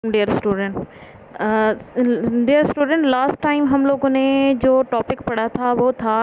Dear student last time हम लोगों ने जो टॉपिक पढ़ा था वो था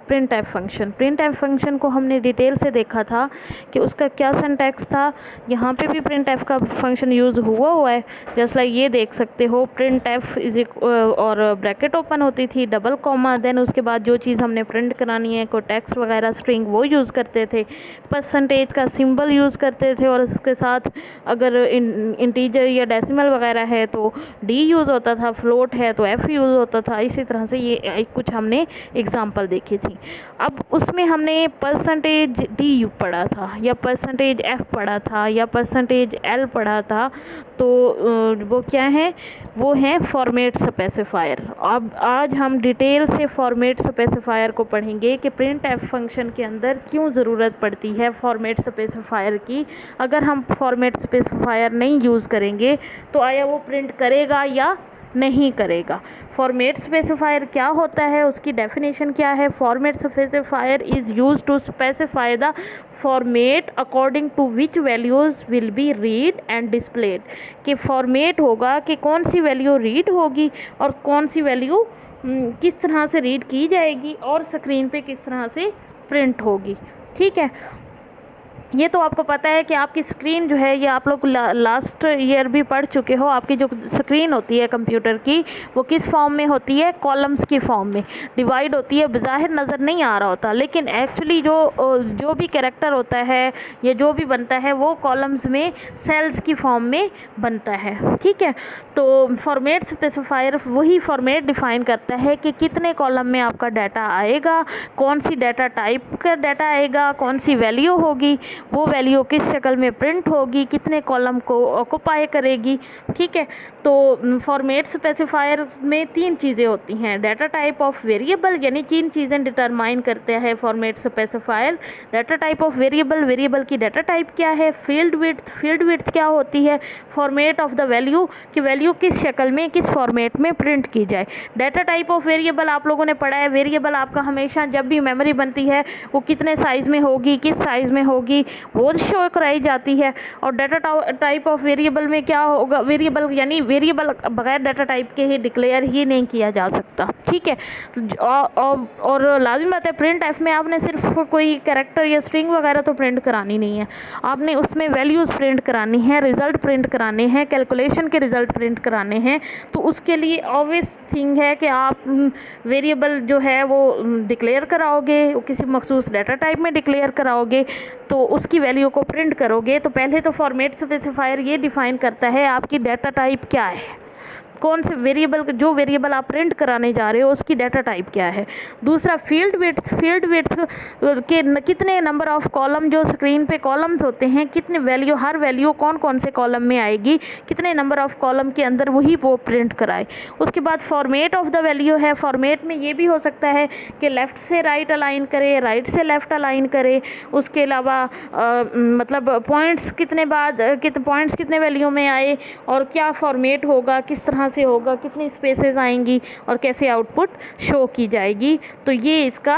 print F function. Print F function को हमने डिटेल से देखा था कि उसका क्या सिंटैक्स था। यहाँ पे भी प्रिंट एफ का फंक्शन यूज़ हुआ है, जस्ट लाइक ये देख सकते हो। प्रिंट एफ इज और ब्रैकेट ओपन होती थी, डबल कॉमा, देन उसके बाद जो चीज़ हमने प्रिंट करानी है, कोई टेक्स्ट वगैरह स्ट्रिंग, वो यूज़ करते थे। परसेंटेज का सिंबल यूज़ करते थे, और उसके साथ अगर इंटीजर या डेसिमल वगैरह है तो डी यूज़ होता था, फ्लोट है तो एफ़ यूज़ होता था। इसी तरह से ये कुछ हमने एग्जांपल देखी थी। अब उसमें हमने परसेंटेज डी पढ़ा था, या परसेंटेज एफ़ पढ़ा था, या परसेंटेज एल पढ़ा था। तो वो क्या है, वो है फॉर्मेट स्पेसिफायर। अब आज हम डिटेल से फॉर्मेट स्पेसिफायर को पढ़ेंगे कि प्रिंट एफ फंक्शन के अंदर क्यों ज़रूरत पड़ती है फॉर्मेट स्पेसिफायर की। अगर हम फॉर्मेट स्पेसिफायर नहीं यूज़ करेंगे तो आया वो प्रिंट करेगा या नहीं करेगा। फॉर्मेट स्पेसिफायर क्या होता है, उसकी डेफिनेशन क्या है। Format specifier is used to specify the format according to which values will be read and displayed. कि फॉर्मेट होगा कि कौन सी वैल्यू रीड होगी और कौन सी वैल्यू किस तरह से रीड की जाएगी और स्क्रीन पे किस तरह से प्रिंट होगी। ठीक है, ये तो आपको पता है कि आपकी स्क्रीन जो है, ये आप लोग लास्ट ईयर भी पढ़ चुके हो। आपकी जो स्क्रीन होती है कंप्यूटर की, वो किस फॉर्म में होती है, कॉलम्स की फॉर्म में डिवाइड होती है। बज़ाहिर नज़र नहीं आ रहा होता, लेकिन एक्चुअली जो भी कैरेक्टर होता है या जो भी बनता है वो कॉलम्स में सेल्स की फॉर्म में बनता है। ठीक है, तो फॉर्मेट स्पेसिफायर वही फॉर्मेट डिफ़ाइन करता है कि कितने कॉलम में आपका डाटा आएगा, कौन सी डाटा टाइप का डाटा आएगा, कौन सी वैल्यू होगी, वो वैल्यू किस शक्ल में प्रिंट होगी, कितने कॉलम को ऑक्यूपाई करेगी। ठीक है, तो फॉर्मेट स्पेसिफायर में तीन चीज़ें होती हैं। डाटा टाइप ऑफ वेरिएबल, यानी तीन चीज़ें डिटरमाइन करते हैं format specifier. Data type of variable, variable की डाटा टाइप क्या है। फील्ड विड्थ, फील्ड विड्थ क्या होती है। फॉर्मेट ऑफ द वैल्यू, कि वैल्यू किस शक्ल में, किस फॉर्मेट में प्रिंट की जाए। डाटा टाइप ऑफ वेरिएबल आप लोगों ने पढ़ा है। वेरिएबल आपका हमेशा जब भी मेमोरी बनती है वो कितने साइज़ में होगी, किस साइज़ में होगी, वो शो कराई जाती है। और डाटा टाइप ऑफ वेरिएबल में क्या होगा, वेरिएबल यानी वेरिएबल बगैर डाटा टाइप के ही डिक्लेयर ही नहीं किया जा सकता। ठीक है, और लाजिम बात है प्रिंट एफ में आपने सिर्फ कोई कैरेक्टर या स्ट्रिंग वगैरह तो प्रिंट करानी नहीं है, आपने उसमें वैल्यूज़ प्रिंट करानी है, रिज़ल्ट प्रिंट कराने हैं, कैलकुलेशन के रिज़ल्ट प्रिंट कराने हैं। तो उसके लिए ऑब्वियस थिंग है कि आप वेरिएबल जो है वो डिक्लेयर कराओगे, किसी मखसूस डाटा टाइप में डिक्लेयर कराओगे, तो उसकी वैल्यू को प्रिंट करोगे। तो पहले तो फॉर्मेट स्पेसिफायर ये डिफ़ाइन करता है आपकी डाटा टाइप क्या है, कौन से वेरिएबल, जो वेरिएबल आप प्रिंट कराने जा रहे हो उसकी डाटा टाइप क्या है। दूसरा फील्ड विड्थ, फील्ड विड्थ के कितने नंबर ऑफ कॉलम, जो स्क्रीन पे कॉलम्स होते हैं, कितने वैल्यू, हर वैल्यू कौन कौन से कॉलम में आएगी, कितने नंबर ऑफ कॉलम के अंदर वही वो प्रिंट कराए। उसके बाद फॉर्मेट ऑफ द वैल्यू है। फॉर्मेट में ये भी हो सकता है कि लेफ़्ट से राइट अलाइन करे, राइट से लेफ़्ट अलाइन करे। उसके अलावा मतलब पॉइंट्स कितने पॉइंट्स कितने वैल्यू में आए और क्या फॉर्मेट होगा, किस तरह से होगा, कितनी स्पेसेस आएंगी और कैसे आउटपुट शो की जाएगी। तो ये इसका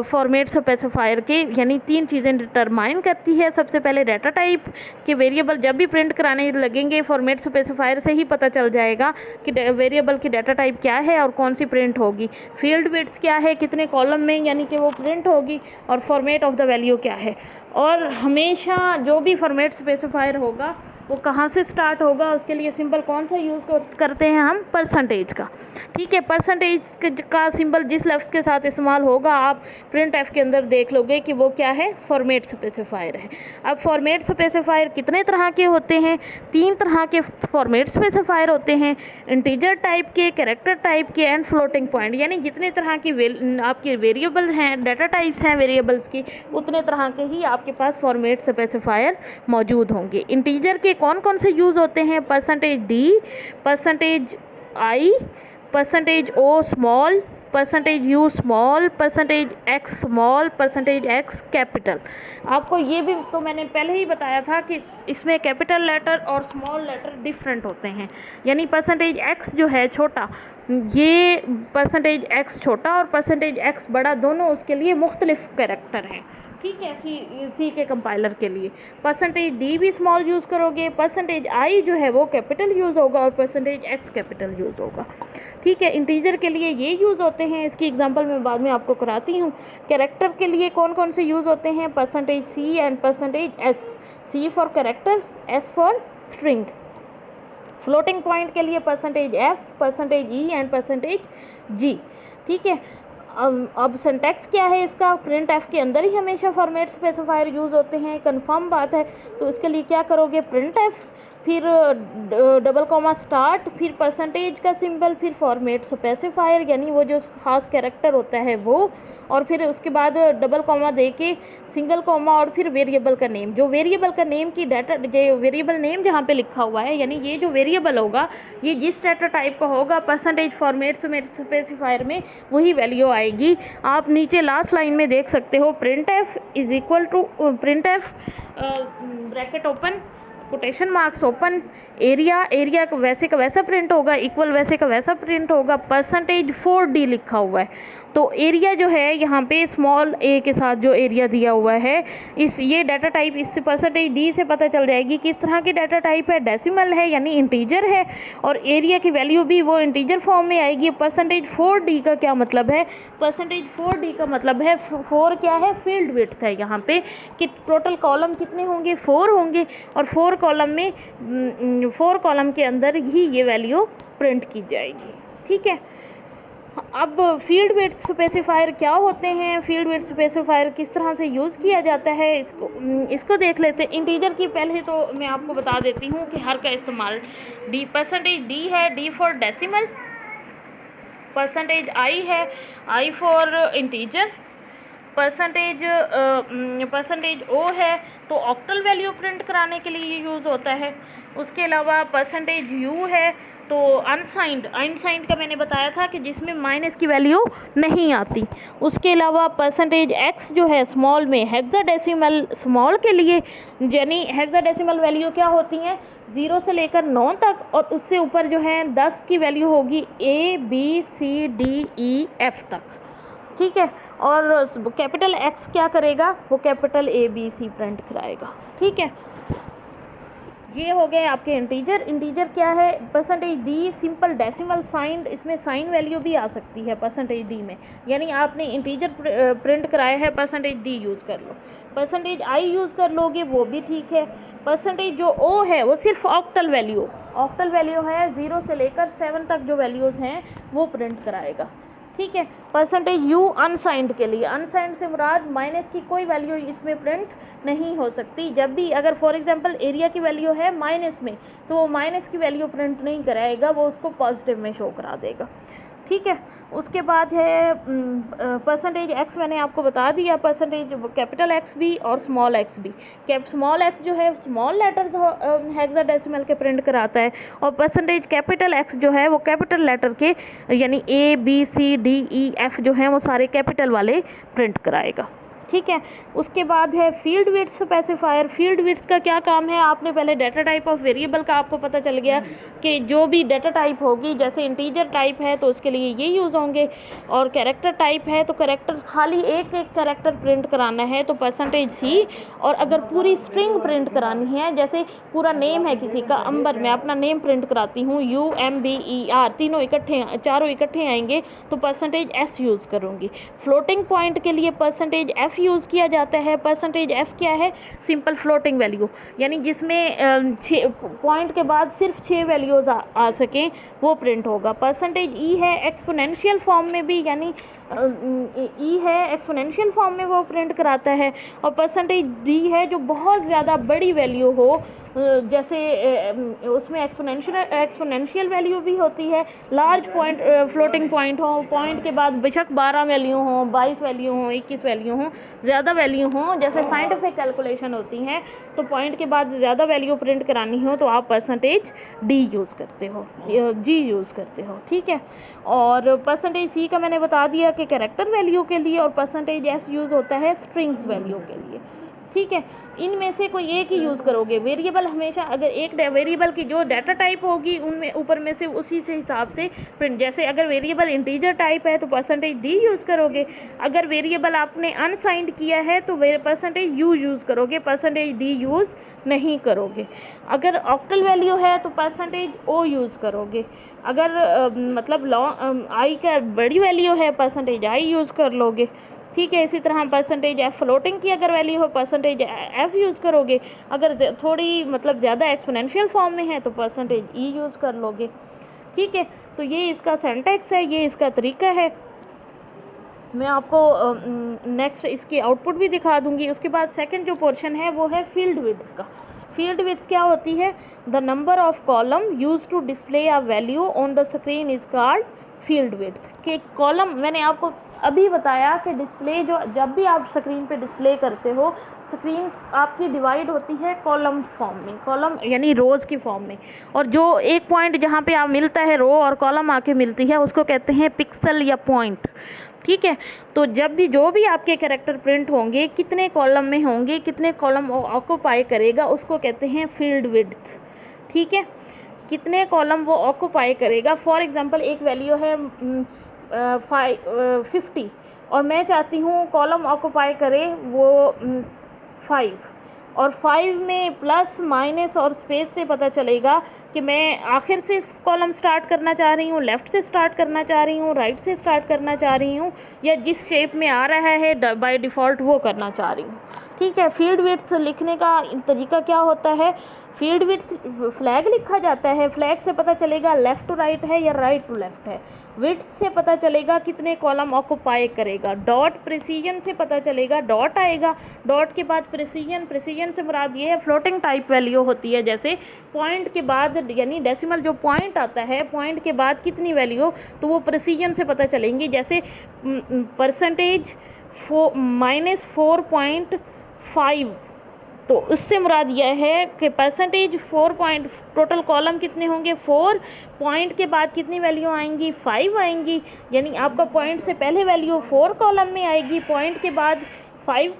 फॉर्मेट स्पेसिफायर के यानी तीन चीज़ें डिटरमाइन करती है। सबसे पहले डाटा टाइप के वेरिएबल जब भी प्रिंट कराने लगेंगे फॉर्मेट स्पेसिफायर से ही पता चल जाएगा कि वेरिएबल की डाटा टाइप क्या है और कौन सी प्रिंट होगी। फील्ड विड्थ क्या है, कितने कॉलम में यानी कि वो प्रिंट होगी, और फॉर्मेट ऑफ द वैल्यू क्या है। और हमेशा जो भी फॉर्मेट स्पेसिफायर होगा वो कहाँ से स्टार्ट होगा, उसके लिए सिंबल कौन सा यूज़ करते हैं हम, परसेंटेज का। ठीक है, परसेंटेज का सिंबल जिस लफ्ज़ के साथ इस्तेमाल होगा आप प्रिंट एफ के अंदर देख लोगे कि वो क्या है, फॉर्मेट स्पेसिफायर है। अब फॉर्मेट स्पेसिफायर कितने तरह के होते हैं, तीन तरह के फॉर्मेट स्पेसिफायर होते हैं। इंटीजर टाइप के, कैरेक्टर टाइप के एंड फ्लोटिंग पॉइंट, यानी जितने तरह की आपके वेरिएबल हैं, डाटा टाइप्स हैं वेरिएबल्स की, उतने तरह के ही आपके पास फॉर्मेट स्पेसिफायर मौजूद होंगे। इंटीजर के कौन कौन से यूज़ होते हैं, percentage d, percentage i, percentage o small, percentage u small, percentage x small, percentage x capital. आपको ये भी तो मैंने पहले ही बताया था कि इसमें कैपिटल लेटर और स्मॉल लेटर डिफरेंट होते हैं। यानी परसेंटेज एक्स जो है छोटा, ये परसेंटेज एक्स छोटा और परसेंटेज एक्स बड़ा, दोनों उसके लिए मुख्तलिफ कैरेक्टर हैं। ठीक है, सी के कंपाइलर के लिए। परसेंटेज डी भी स्मॉल यूज़ करोगे, परसेंटेज आई जो है वो कैपिटल यूज़ होगा और परसेंटेज एक्स कैपिटल यूज़ होगा। ठीक है, इंटीजर के लिए ये यूज़ होते हैं, इसकी एग्जांपल मैं बाद में आपको कराती हूँ। कैरेक्टर के लिए कौन कौन से यूज़ होते हैं? Percentage C and percentage S. C for character, S for string. Floating point के लिए percentage F, percentage E and percentage G. ठीक है, अब सिंटैक्स क्या है इसका? प्रिंट एफ के अंदर ही हमेशा फॉर्मेट स्पेसिफायर यूज़ होते हैं, कंफर्म बात है। तो इसके लिए क्या करोगे? प्रिंट एफ, फिर डबल कॉमा स्टार्ट, फिर परसेंटेज का सिंबल, फिर फॉर्मेट स्पेसिफायर यानी वो जो खास कैरेक्टर होता है वो, और फिर उसके बाद डबल कॉमा दे के सिंगल कॉमा और फिर वेरिएबल का नेम। जो वेरिएबल का नेम की डाटा, जो वेरिएबल नेम जहाँ पे लिखा हुआ है, यानी ये जो वेरिएबल होगा ये जिस डाटा टाइप का होगा परसेंटेज फॉर्मेट स्पेसिफायर में वही वैल्यू आएगी। आप नीचे लास्ट लाइन में देख सकते हो, print f is equal to print f bracket open, quotation marks open, area, area का वैसा प्रिंट होगा, इक्वल वैसे का वैसा प्रिंट होगा, परसेंटेज 4D लिखा हुआ है। तो एरिया जो है यहाँ पे स्मॉल ए के साथ जो एरिया दिया हुआ है, ये डाटा टाइप इससे परसेंटेज डी से पता चल जाएगी किस तरह की डाटा टाइप है। डेसिमल है यानी इंटीजर है, और एरिया की वैल्यू भी वो इंटीजर फॉर्म में आएगी। परसेंटेज 4D का क्या मतलब है? परसेंटेज 4D का मतलब है 4 क्या है? फील्ड विड्थ है यहाँ पे, कि टोटल कॉलम कितने होंगे? 4 होंगे, और 4 कॉलम में 4 कॉलम के अंदर ही ये वैल्यू प्रिंट की जाएगी। ठीक है, अब फील्ड विड्थ स्पेसिफायर क्या होते हैं? फील्ड विड्थ स्पेसिफायर किस तरह से यूज़ किया जाता है इसको देख लेते हैं। इंटीजर की पहले तो मैं आपको बता देती हूँ कि हर का इस्तेमाल डी, परसेंटेज डी है, डी फॉर डेसिमल, परसेंटेज आई है, आई फॉर इंटीजर, परसेंटेज ओ है तो ऑक्टल वैल्यू प्रिंट कराने के लिए यूज़ होता है। उसके अलावा परसेंटेज यू है तो अनसाइंड का मैंने बताया था कि जिसमें माइनस की वैल्यू नहीं आती। उसके अलावा परसेंटेज एक्स जो है स्मॉल में हेक्साडेसिमल स्मॉल के लिए, यानी हेक्साडेसिमल वैल्यू क्या होती हैं? 0 से लेकर 9 तक, और उससे ऊपर जो है 10 की वैल्यू होगी ABCDEF तक। ठीक है, और कैपिटल एक्स क्या करेगा? वो कैपिटल ABC प्रिंट कराएगा। ठीक है, ये हो गए आपके इंटीजर। इंटीजर क्या है? Percentage D simple decimal signed, इसमें साइन वैल्यू भी आ सकती है परसेंटेज डी में, यानी आपने इंटीजर प्रिंट कराया है परसेंटेज डी यूज़ कर लो। परसेंटेज आई यूज़ कर लोगे वो भी ठीक है। परसेंटेज जो ओ है वो सिर्फ ऑक्टल वैल्यू है, 0 से लेकर 7 तक जो वैल्यूज़ हैं वो प्रिंट कराएगा। ठीक है, परसेंटेज यू अनसाइंड के लिए, अनसाइंड से मुराद माइनस की कोई वैल्यू इसमें प्रिंट नहीं हो सकती। जब भी अगर फॉर एग्जांपल एरिया की वैल्यू है माइनस में तो वो माइनस की वैल्यू प्रिंट नहीं कराएगा, वो उसको पॉजिटिव में शो करा देगा। ठीक है, उसके बाद है परसेंटेज एक्स, मैंने आपको बता दिया, परसेंटेज कैपिटल एक्स भी और स्मॉल एक्स भी। स्मॉल एक्स जो है स्मॉल लेटर्स हेक्साडेसिमल के प्रिंट कराता है, और परसेंटेज कैपिटल एक्स जो है वो कैपिटल लेटर के यानी ABCDEF जो हैं वो सारे कैपिटल वाले प्रिंट कराएगा। ठीक है, उसके बाद है field width specifier. Field width का क्या काम है? आपने पहले डाटा टाइप ऑफ वेरिएबल का आपको पता चल गया कि जो भी डाटा टाइप होगी, जैसे इंटीजर टाइप है तो उसके लिए ये यूज़ होंगे, और कैरेक्टर टाइप है तो कैरेक्टर खाली एक कैरेक्टर प्रिंट कराना है तो परसेंटेज सी, और अगर पूरी स्ट्रिंग प्रिंट करानी है, जैसे पूरा नेम है किसी का, अंबर, मैं अपना नेम प्रिंट कराती हूँ UMBER, चारों इकट्ठे आएंगे तो परसेंटेज एस यूज़ करूँगी। फ्लोटिंग पॉइंट के लिए परसेंटेज एफ यूज़ किया जाता है। परसेंटेज एफ क्या है? सिंपल फ्लोटिंग वैल्यू, यानी जिसमें 6 पॉइंट के बाद सिर्फ 6 वैल्यूज़ आ सकें वो प्रिंट होगा। परसेंटेज ई है एक्सपोनेंशियल फॉर्म में भी, यानी ई है एक्सपोनेंशियल फॉर्म में वो प्रिंट कराता है। और परसेंटेज डी है जो बहुत ज़्यादा बड़ी वैल्यू हो, जैसे उसमें एक्सपोनेंशियल वैल्यू भी होती है। लार्ज पॉइंट फ्लोटिंग पॉइंट हो, पॉइंट के बाद बेशक 12 वैल्यू हो, 22 वैल्यू हो, 21 वैल्यू हो, ज़्यादा वैल्यू हो, जैसे साइंटिफिक कैलकुलेशन होती हैं तो पॉइंट के बाद ज़्यादा वैल्यू प्रिंट करानी हो तो आप परसेंटेज डी यूज़ करते हो, जी यूज़ करते हो। ठीक है, और परसेंटेज सी का मैंने बता दिया कि कैरेक्टर वैल्यू के लिए, और परसेंटेज एस यूज़ होता है स्ट्रिंग्स वैल्यू के लिए। ठीक है, इनमें से कोई एक ही यूज़ करोगे। वेरिएबल हमेशा अगर एक वेरिएबल की जो डाटा टाइप होगी उनमें ऊपर में से उसी से हिसाब से प्रिंट, जैसे अगर वेरिएबल इंटीजर टाइप है तो %d यूज़ करोगे, अगर वेरिएबल आपने अनसाइंड किया है तो %u यूज़ करोगे, %d यूज़ नहीं करोगे। अगर ऑक्टल वैल्यू है तो %o यूज़ करोगे, अगर मतलब लॉन्ग आई का बड़ी वैल्यू है %i यूज़ कर लोगे। ठीक है, इसी तरह %f फ्लोटिंग की अगर वैल्यू हो %f यूज़ करोगे, अगर थोड़ी मतलब ज़्यादा एक्सपोनेंशियल फॉर्म में है तो %e यूज़ कर लोगे। ठीक है, तो ये इसका सिंटैक्स है, ये इसका तरीका है। मैं आपको नेक्स्ट इसकी आउटपुट भी दिखा दूंगी। उसके बाद सेकंड जो पोर्शन है वो है फील्ड विड्थ का। फील्ड विड्थ क्या होती है? The number of column used to display a value on the screen is called field width. कि कॉलम मैंने आपको अभी बताया कि डिस्प्ले जो जब भी आप स्क्रीन पे डिस्प्ले करते हो, स्क्रीन आपकी डिवाइड होती है कॉलम फॉर्म में, कॉलम यानी रोज़ की फॉर्म में, और जो एक पॉइंट जहाँ पे आप मिलता है रो और कॉलम आके मिलती है उसको कहते हैं पिक्सल या पॉइंट। ठीक है, तो जब भी जो भी आपके कैरेक्टर प्रिंट होंगे कितने कॉलम में होंगे, कितने कॉलम ऑक्यूपाई करेगा, उसको कहते हैं फील्ड विड्थ। ठीक है, कितने कॉलम वो ऑक्यूपाई करेगा। फॉर एग्जांपल एक वैल्यू है 50 और मैं चाहती हूँ कॉलम ऑक्यूपाई करे वो 5, और 5 में प्लस माइनस और स्पेस से पता चलेगा कि मैं आखिर से कॉलम स्टार्ट करना चाह रही हूँ, लेफ़्ट से स्टार्ट करना चाह रही हूँ, राइट से स्टार्ट करना चाह रही हूँ, या जिस शेप में आ रहा है बाय डिफ़ॉल्ट वो करना चाह रही हूँ। ठीक है, फील्ड विड्थ लिखने का तरीका क्या होता है? फील्ड विड्थ फ्लैग लिखा जाता है, फ्लैग से पता चलेगा लेफ़्ट टू राइट है या राइट टू लेफ़्ट है। विड्थ से पता चलेगा कितने कॉलम ऑक्यूपाई करेगा। डॉट प्रिसीजन से पता चलेगा, डॉट आएगा, डॉट के बाद प्रिसीजन, प्रिसीजन से मुराद ये है फ्लोटिंग टाइप वैल्यू होती है, जैसे पॉइंट के बाद यानी डेसिमल जो पॉइंट आता है, पॉइंट के बाद कितनी वैल्यू, तो वो प्रिसीजन से पता चलेंगी। जैसे % -4.5, तो उससे मुराद यह है कि %4 टोटल कॉलम कितने होंगे 4, पॉइंट के बाद कितनी वैल्यू आएंगी 5 आएंगी, यानी आपका पॉइंट से पहले वैल्यू 4 कॉलम में आएगी, पॉइंट के बाद 5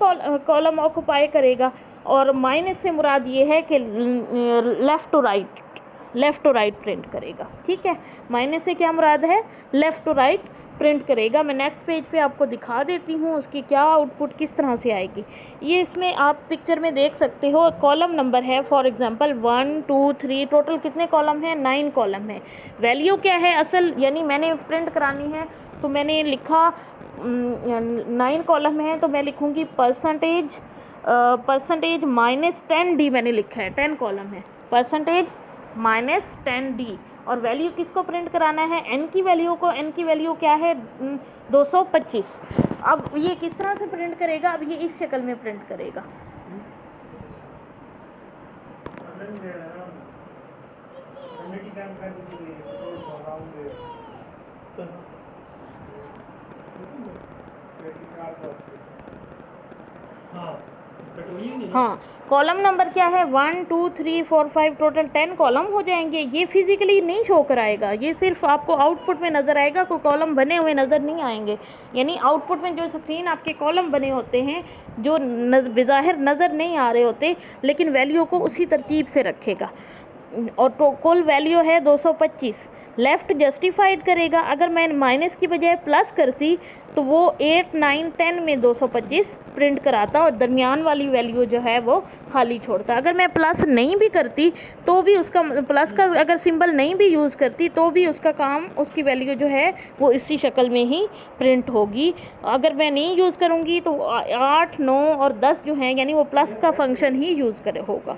कॉलम ऑक्यूपाई करेगा। और माइनस से मुराद ये है कि लेफ़्ट टू राइट प्रिंट करेगा। ठीक है, माइनस से क्या मुराद है? लेफ़्ट टू राइट प्रिंट करेगा। मैं नेक्स्ट पेज पे आपको दिखा देती हूँ उसकी क्या आउटपुट किस तरह से आएगी। ये इसमें आप पिक्चर में देख सकते हो, कॉलम नंबर है फॉर एग्जांपल 1 2 3, टोटल कितने कॉलम हैं? 9 कॉलम है। वैल्यू क्या है असल, यानी मैंने प्रिंट करानी है तो मैंने लिखा 9 कॉलम है तो मैं लिखूँगी % -10d मैंने लिखा है, 10 कॉलम है, %-10d। और वैल्यू किसको प्रिंट कराना है? n की वैल्यू को। n की वैल्यू क्या है? 225। अब ये किस तरह से प्रिंट करेगा? अब ये इस शक्ल में प्रिंट करेगा। हाँ, कॉलम नंबर क्या है? 1 2 3 4 5, टोटल 10 कॉलम हो जाएंगे। ये फिजिकली नहीं शो कराएगा, ये सिर्फ आपको आउटपुट में नज़र आएगा, कोई कॉलम बने हुए नज़र नहीं आएंगे। यानी आउटपुट में जो स्क्रीन आपके कॉलम बने होते हैं जो बेज़ाहिर नज़र नहीं आ रहे होते, लेकिन वैल्यू को उसी तरतीब से रखेगा। और तो कुल वैल्यू है 225। लेफ़्ट जस्टिफाइड करेगा, अगर मैं माइनस की बजाय प्लस करती तो वो 8 9 10 में 225 प्रिंट कराता और दरमियान वाली वैल्यू जो है वो खाली छोड़ता। अगर मैं प्लस नहीं भी करती तो भी उसका प्लस का अगर सिंबल नहीं भी यूज़ करती तो भी उसका काम, उसकी वैल्यू जो है वो इसी शक्ल में ही प्रिंट होगी। अगर मैं नहीं यूज़ करूँगी तो 8 9 और 10 जो हैं यानी वो प्लस का फंक्शन ही यूज़ होगा।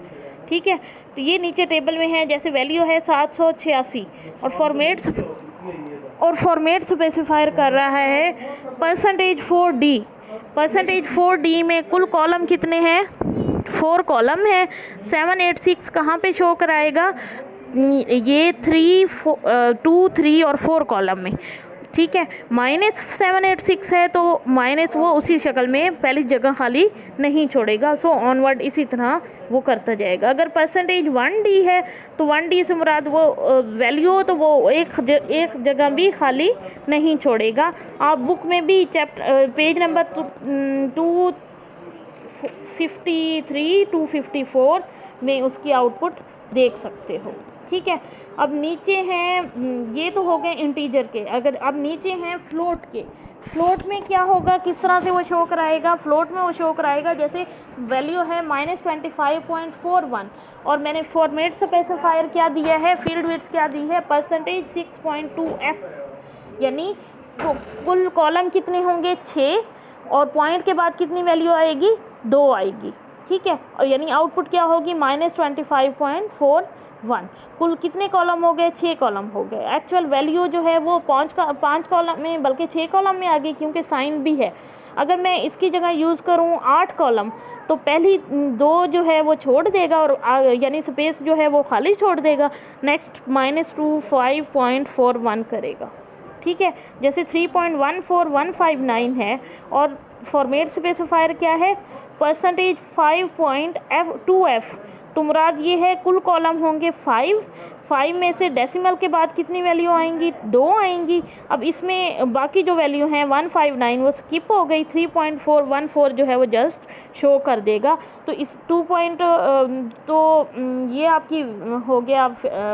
ठीक है, तो ये नीचे टेबल में है, जैसे वैल्यू है 786 और फॉर्मेट स्पेसिफायर कर रहा है %4d। %4d में कुल कॉलम कितने हैं? 4 कॉलम है। 786 कहाँ पे शो कराएगा? ये 3 2 3 और 4 कॉलम में। ठीक है, -786 है तो माइनस वो उसी शक्ल में पहली जगह खाली नहीं छोड़ेगा, सो ऑनवर्ड इसी तरह वो करता जाएगा। अगर %1d है तो 1d से मुराद वो वैल्यू तो वो एक जगह भी खाली नहीं छोड़ेगा। आप बुक में भी पेज नंबर 253 254 में उसकी आउटपुट देख सकते हो। ठीक है, अब नीचे हैं, ये तो हो गए इंटीजर के। अगर अब नीचे हैं फ्लोट के, फ्लोट में क्या होगा, किस तरह से वो शो कराएगा? फ्लोट में वो शो कराएगा जैसे वैल्यू है -25.41 और मैंने फॉर्मेट स्पेसिफायर क्या दिया है, फील्ड विड्थ क्या दी है, परसेंटेज 6.2f, यानी कुल कॉलम कितने होंगे 6 और पॉइंट के बाद कितनी वैल्यू आएगी 2 आएगी। ठीक है, और यानी आउटपुट क्या होगी -25.41। कुल कितने कॉलम हो गए 6 कॉलम हो गए। एक्चुअल वैल्यू जो है वो 5 कॉलम में बल्कि 6 कॉलम में आ गई क्योंकि साइन भी है। अगर मैं इसकी जगह यूज़ करूँ 8 कॉलम तो पहली 2 जो है वो छोड़ देगा और यानी स्पेस जो है वो खाली छोड़ देगा। नेक्स्ट -25.41 करेगा। ठीक है, जैसे 3.14159 है और फॉर्मेट स्पेसिफायर क्या है परसेंटेज 5.2f, तो मुराद ये है कुल कॉलम होंगे 5 में से डेसिमल के बाद कितनी वैल्यू आएंगी 2 आएंगी। अब इसमें बाकी जो वैल्यू हैं 159 वो स्किप हो गई, 3.414 जो है वो जस्ट शो कर देगा। तो इस 2 ये आपकी हो गया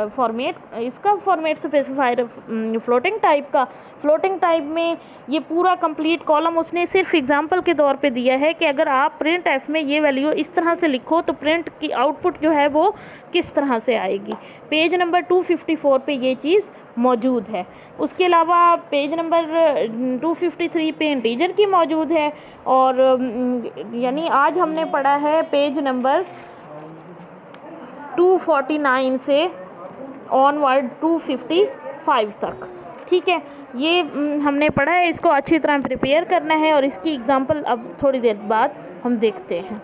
फॉर्मेट, इसका फॉर्मेट स्पेसिफायर फ्लोटिंग टाइप का। फ्लोटिंग टाइप में ये पूरा कंप्लीट कॉलम उसने सिर्फ एग्जांपल के तौर पे दिया है कि अगर आप प्रिंट एफ में ये वैल्यू इस तरह से लिखो तो प्रिंट की आउटपुट जो है वो किस तरह से आएगी। पेज नंबर 254 पे ये चीज़ मौजूद है। उसके अलावा पेज नंबर 253 पे इंटीजर की मौजूद है और यानी आज हमने पढ़ा है पेज नंबर 249 से ऑनवर्ड 255 तक। ठीक है, ये हमने पढ़ा है, इसको अच्छी तरह प्रिपेयर करना है और इसकी एग्जांपल अब थोड़ी देर बाद हम देखते हैं।